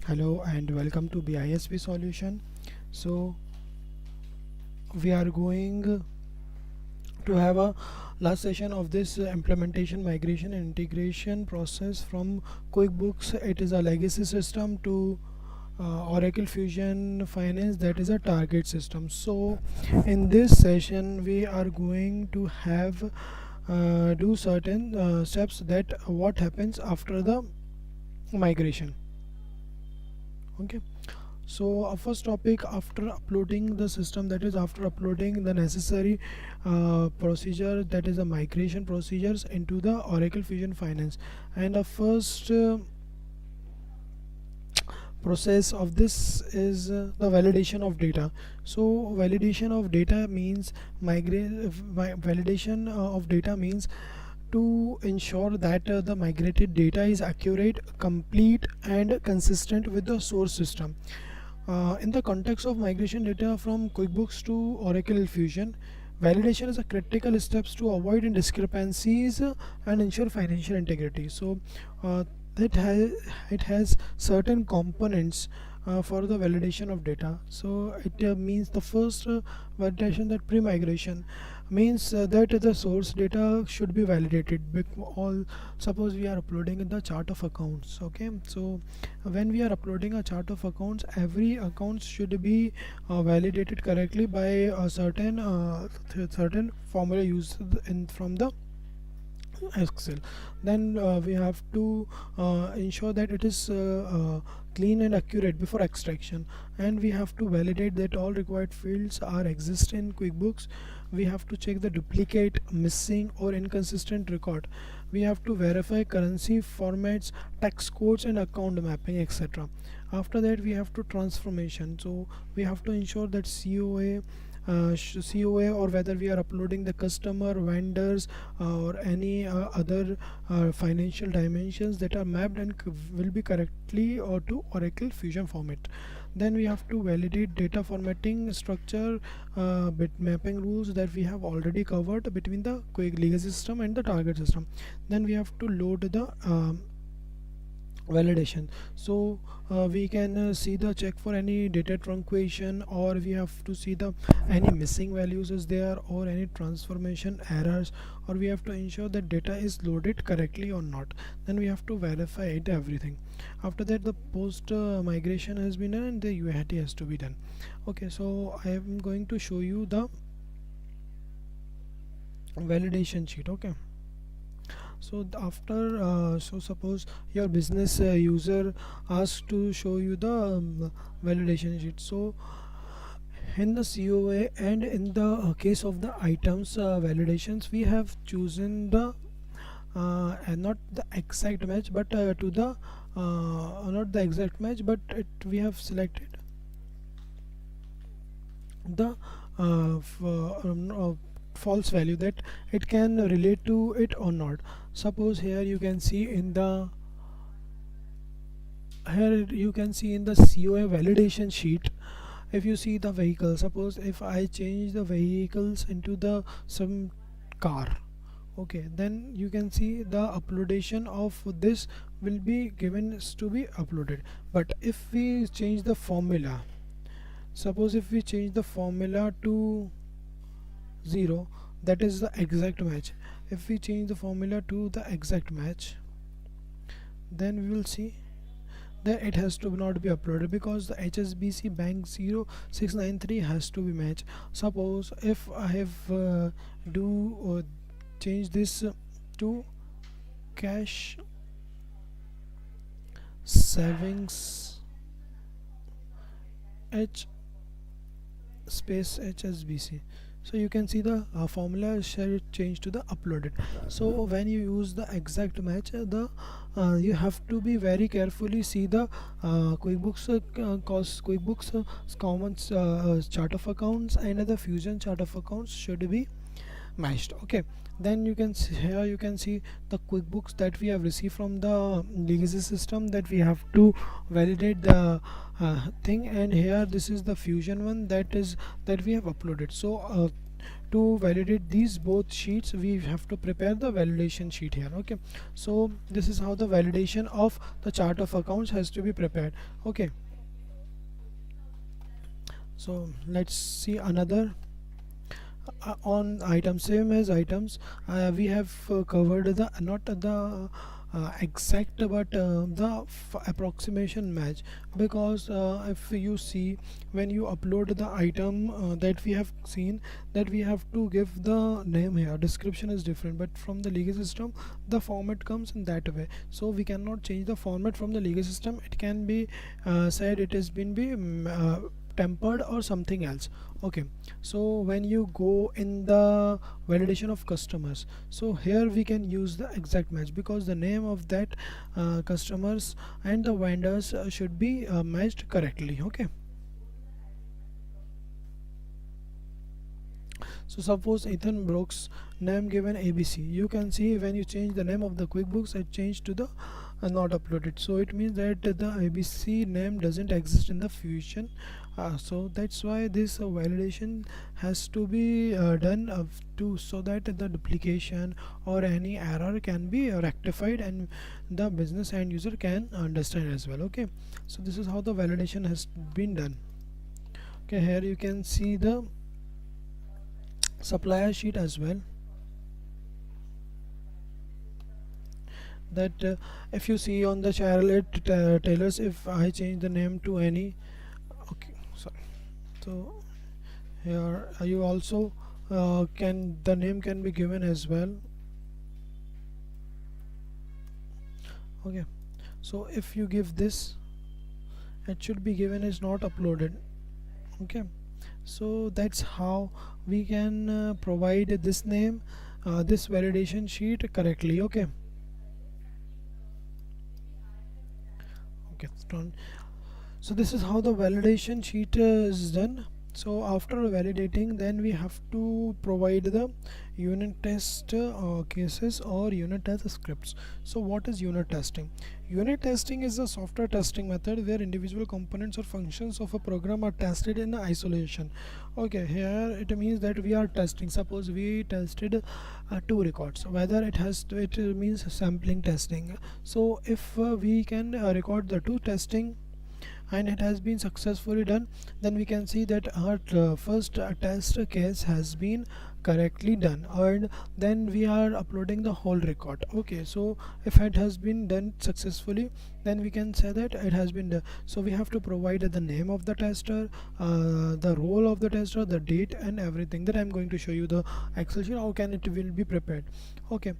Hello and welcome to BISP Solution. So we are going to have a last session of this implementation, migration and integration process from QuickBooks. It is a legacy system to Oracle Fusion Finance, that is a target system. So in this session we are going to have do certain steps that what happens after the migration. Okay, so first topic, after uploading the system, that is after uploading the necessary procedure, that is the migration procedures into the Oracle Fusion Finance. And the first process of this is the validation of data. So validation of data means validation of data means to ensure that the migrated data is accurate, complete and consistent with the source system. In the context of migration data from QuickBooks to Oracle Fusion, validation is a critical steps to avoid discrepancies and ensure financial integrity. So it has certain components for the validation of data. So it means the first validation, that pre-migration means that the source data should be validated. All suppose we are uploading in the chart of accounts. Okay, so when we are uploading a chart of accounts, every account should be validated correctly by a certain formula used in from the Excel. Then we have to ensure that it is clean and accurate before extraction, and we have to validate that all required fields are exist in QuickBooks. We have to check the duplicate, missing or inconsistent record. We have to verify currency formats, tax codes and account mapping, etc. After that we have to transformation. So we have to ensure that COA, or whether we are uploading the customer, vendors or any other financial dimensions, that are mapped and will be correctly or to Oracle Fusion format. Then we have to validate data formatting structure, bit mapping rules that we have already covered between the quick legacy system and the target system. Then we have to load the validation. So we can see the check for any data truncation, or we have to see the any missing values is there, or any transformation errors, or we have to ensure that data is loaded correctly or not. Then we have to verify it, everything. After that the post migration has been done and the UAT has to be done. Okay, so I am going to show you the validation sheet. Okay, so after so suppose your business user asks to show you the validation sheet. So in the COA and in the case of the items validations, we have chosen the and not the exact match, but to the not the exact match, but we have selected the false value, that it can relate to it or not. Suppose here you can see in the COA validation sheet. If you see the vehicle, suppose if I change the vehicles into the some car, okay, then you can see the uploadation of this will be given to be uploaded. But if we change the formula, suppose if we change the formula to 0, that is the exact match. If we change the formula to the exact match, then we will see that it has to not be uploaded, because the HSBC bank 0693 has to be matched. Suppose if I have do change this to cash savings H space HSBC, so you can see the formula shall change to the uploaded. So when you use the exact match, the you have to be very carefully see the QuickBooks common chart of accounts and the Fusion chart of accounts should be matched. Okay, then you can see, here you can see the QuickBooks that we have received from the legacy system, that we have to validate the thing, and here this is the Fusion one that we have uploaded. So to to validate these both sheets, we have to prepare the validation sheet here. Okay, so this is how the validation of the chart of accounts has to be prepared. Okay, so let's see another on items. Same as items, we have covered the not the exact, but the approximation match, because if you see, when you upload the item, that we have seen that we have to give the name here, description is different, but from the legal system the format comes in that way, so we cannot change the format from the legal system. It can be said it has been tempered or something else. Okay, so when you go in the validation of customers, so here we can use the exact match, because the name of that customers and the vendors should be matched correctly. Okay, so suppose Ethan Brooks, name given ABC. You can see when you change the name of the QuickBooks, it changed to the not uploaded, so it means that the ABC name doesn't exist in the Fusion. So that's why this validation has to be done to, so that the duplication or any error can be rectified and the business end user can understand as well. Okay, so this is how the validation has been done. Okay, here you can see the supplier sheet as well, that if you see on the Charlotte Taylors, if I change the name to any, okay, sorry, so here you also can, the name can be given as well. Okay, so if you give this, it should be given as not uploaded. Okay, so that's how we can provide this name, this validation sheet correctly. Okay, okay, it's done. So this is how the validation sheet is done. So after validating, then we have to provide the unit test cases or unit test scripts. So what is unit testing? Unit testing is a software testing method where individual components or functions of a program are tested in isolation. Okay, here it means that we are testing, suppose we tested two records, whether it has to, it means sampling testing. So if we can record the two testing and it has been successfully done, then we can see that our first test case has been correctly done, and then we are uploading the whole record. Okay, so if it has been done successfully, then we can say that it has been done. So we have to provide the name of the tester, the role of the tester, the date, and everything. That I'm going to show you the Excel sheet how can it will be prepared. Okay,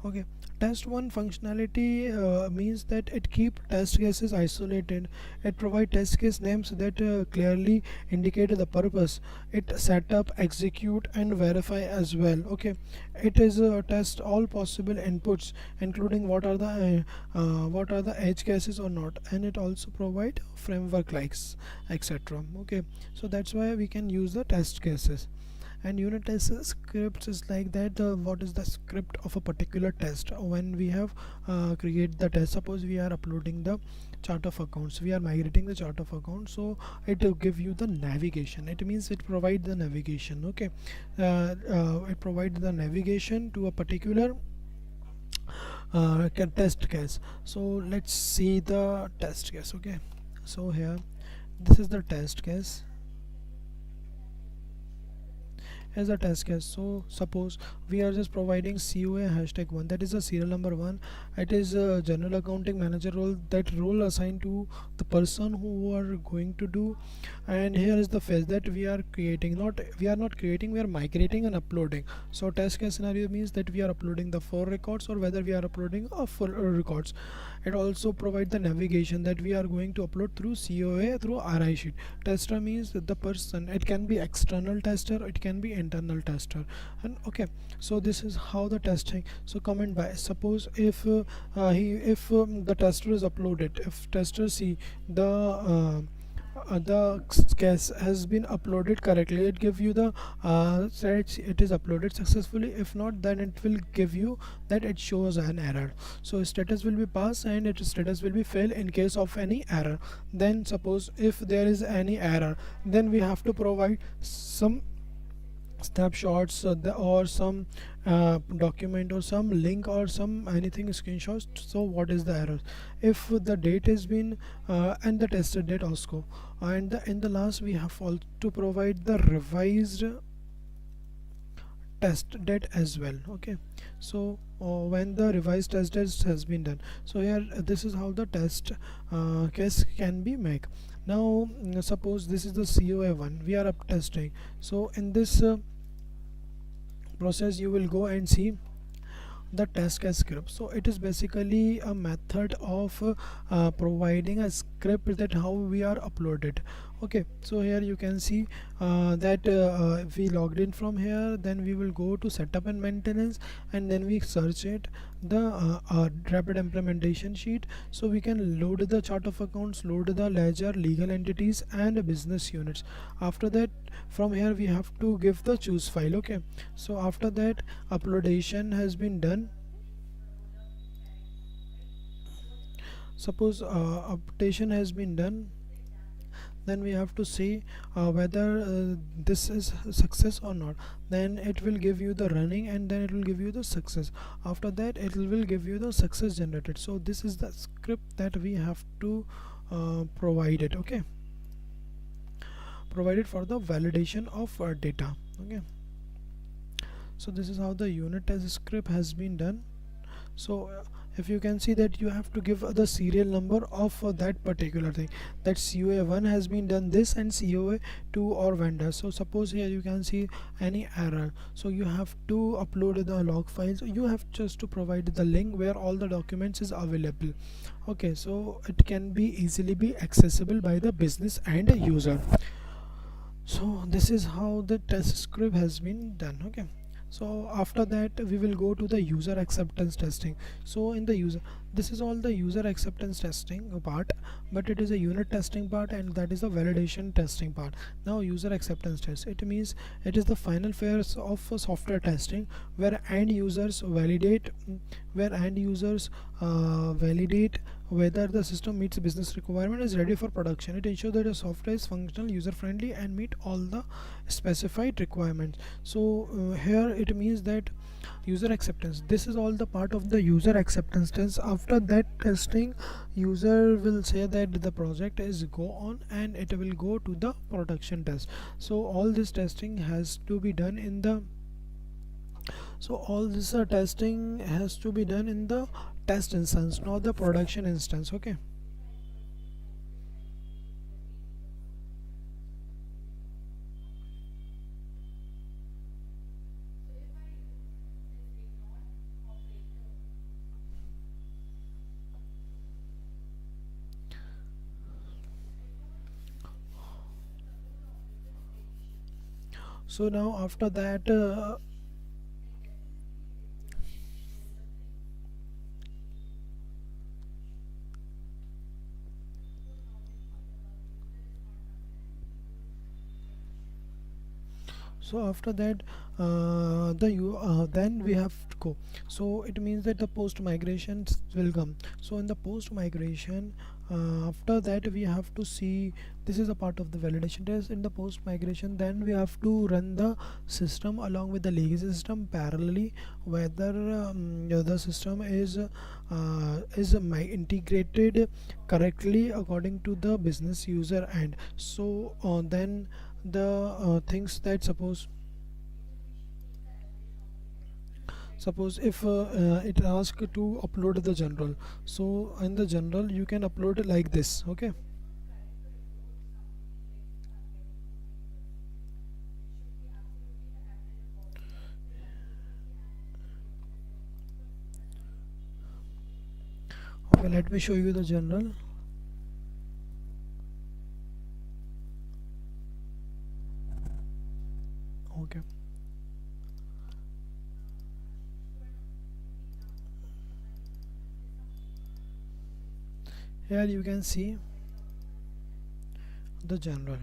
okay, test one functionality means that it keep test cases isolated. It provide test case names that clearly indicate the purpose. It set up, execute, and verify as well. Okay, it is test all possible inputs, including what are the edge cases or not, and it also provide framework likes, etc. Okay, so that's why we can use the test cases. And unit test scripts is like that, what is the script of a particular test. When we have create the test, suppose we are uploading the chart of accounts, we are migrating the chart of accounts, so it will give you the navigation. It means it provides the navigation. Okay, it provides the navigation to a particular test case. So let's see the test case. Okay, so here this is the test case as a test case. So suppose we are just providing COA #1, that is a serial number 1. It is a general accounting manager role, that role assigned to the person who are going to do. And here is the phase that we are creating, not we are not creating, we are migrating and uploading. So test case scenario means that we are uploading the 4 records or whether we are uploading a full records. It also provides the navigation that we are going to upload through COA through RI sheet. Tester means the person, it can be external tester, it can be internal tester. And okay, so this is how the testing. So comment by, suppose if the tester is uploaded, if tester see the the case has been uploaded correctly, it give you the says it is uploaded successfully. If not, then it will give you that it shows an error. So status will be pass and its status will be fail in case of any error. Then suppose if there is any error, then we have to provide some snapshots or some document or some link or some anything screenshots. So what is the error, if the date has been and the tested date also, and in the last we have all to provide the revised test date as well. Okay, so when the revised test date has been done, so here this is how the test case can be made. Now suppose this is the COA1 we are up testing. So in this process you will go and see the test case script. So it is basically a method of providing a script that how we are uploaded. Okay, so here you can see that if we logged in from here, then we will go to setup and maintenance, and then we search it the rapid implementation sheet. So we can load the chart of accounts, load the ledger, legal entities and business units. After that, from here we have to give the choose file. Okay, so after that uploadation has been done. Suppose updation has been done, then we have to see whether this is success or not. Then it will give you the running, and then it will give you the success. After that it will give you the success generated. So this is the script that we have to provide it. Okay, provided for the validation of data. Okay, so this is how the unit test script has been done. So if you can see that you have to give the serial number of that particular thing, that COA1 has been done this and COA2 or vendor. So suppose here you can see any error, so you have to upload the log files. You have just to provide the link where all the documents is available. Okay, so it can be easily be accessible by the business and a user. So this is how the test script has been done. Okay, so after that we will go to the user acceptance testing. So in the user, this is all the user acceptance testing part, but it is a unit testing part, and that is the validation testing part. Now user acceptance test, it means it is the final phase of software testing where end users validate validate whether the system meets business requirement, is ready for production. It ensures that the software is functional, user friendly and meet all the specified requirements. So here it means that user acceptance, this is all the part of the user acceptance test. After that testing, user will say that the project is go on and it will go to the production test. So all this testing has to be done in the testing has to be done in the test instance, not the production instance. Okay, so now after that so after that then we have to go. So it means that the post migrations will come. So in the post migration, after that we have to see, this is a part of the validation test. In the post migration, then we have to run the system along with the legacy system parallelly, whether the system is integrated correctly according to the business user end. So then the things that suppose if it asks to upload the general, so in the general you can upload it like this. Okay, okay, let me show you the general. Okay, here you can see the general.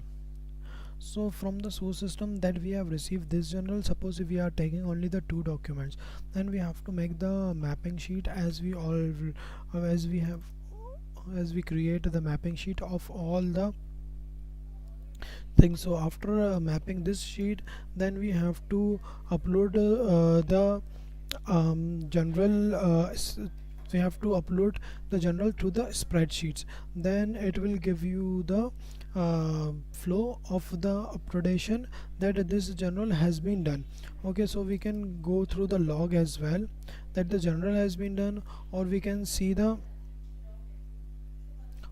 So from the source system that we have received this general, suppose if we are taking only the two documents, then we have to make the mapping sheet as we all as we have as we create the mapping sheet of all the things. So after mapping this sheet, then we have to upload the general we have to upload the general to the spreadsheets. Then it will give you the flow of the updation that this general has been done. Okay, so we can go through the log as well, that the general has been done, or we can see the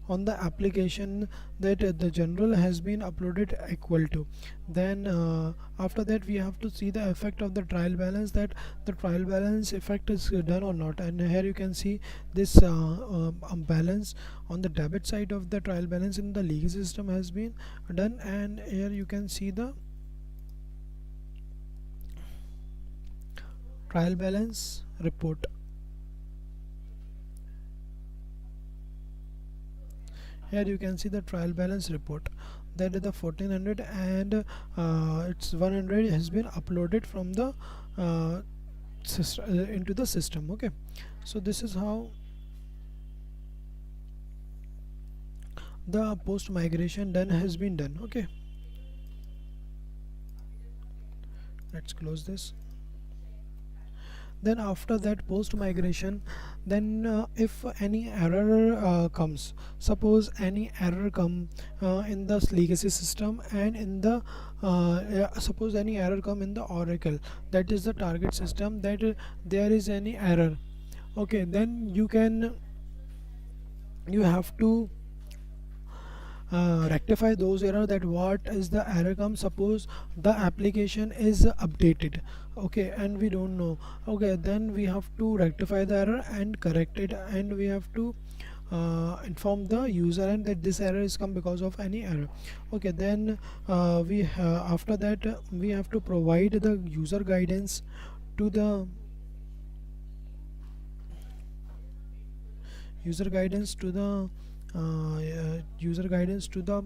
on the application that the general has been uploaded equal to. Then after that we have to see the effect of the trial balance, that the trial balance effect is done or not. And here you can see this balance on the debit side of the trial balance in the legal system has been done, and here you can see the trial balance report. Here you can see the trial balance report, that the 1400 and it's 100 has been uploaded from the into the system. Okay, so this is how the post migration done has been done. Okay, let's close this. Then after that post migration, then if any error comes, suppose any error come in the legacy system and in the suppose any error come in the Oracle, that is the target system, that there is any error. Okay, then you have to rectify those error, that what is the error come. Suppose the application is updated, okay, and we don't know. Okay, then we have to rectify the error and correct it, and we have to inform the user and that this error is come because of any error. Okay, then we after that we have to provide the user guidance to the user guidance to the user guidance to the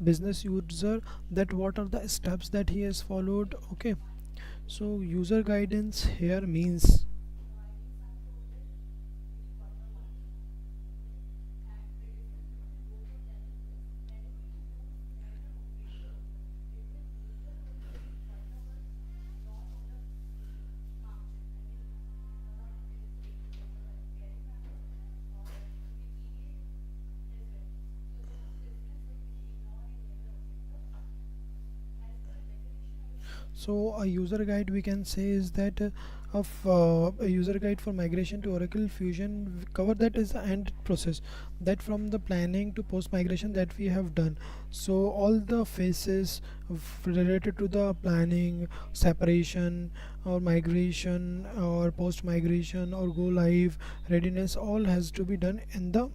business user, that what are the steps that he has followed. Okay, so user guidance here means so a user guide we can say is that of a user guide for migration to Oracle Fusion cover that is the end process, that from the planning to post migration that we have done. So all the phases related to the planning, separation or migration or post migration or go live readiness, all has to be done in the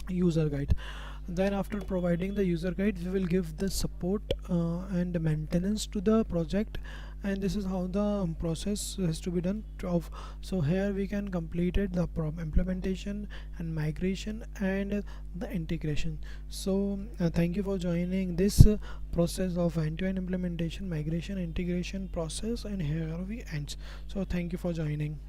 user guide. Then after providing the user guide, we will give the support and maintenance to the project, and this is how the process has to be done of. So here we can complete it, the implementation and migration and the integration. So thank you for joining this process of end-to-end implementation, migration, integration process, and here we end. So thank you for joining.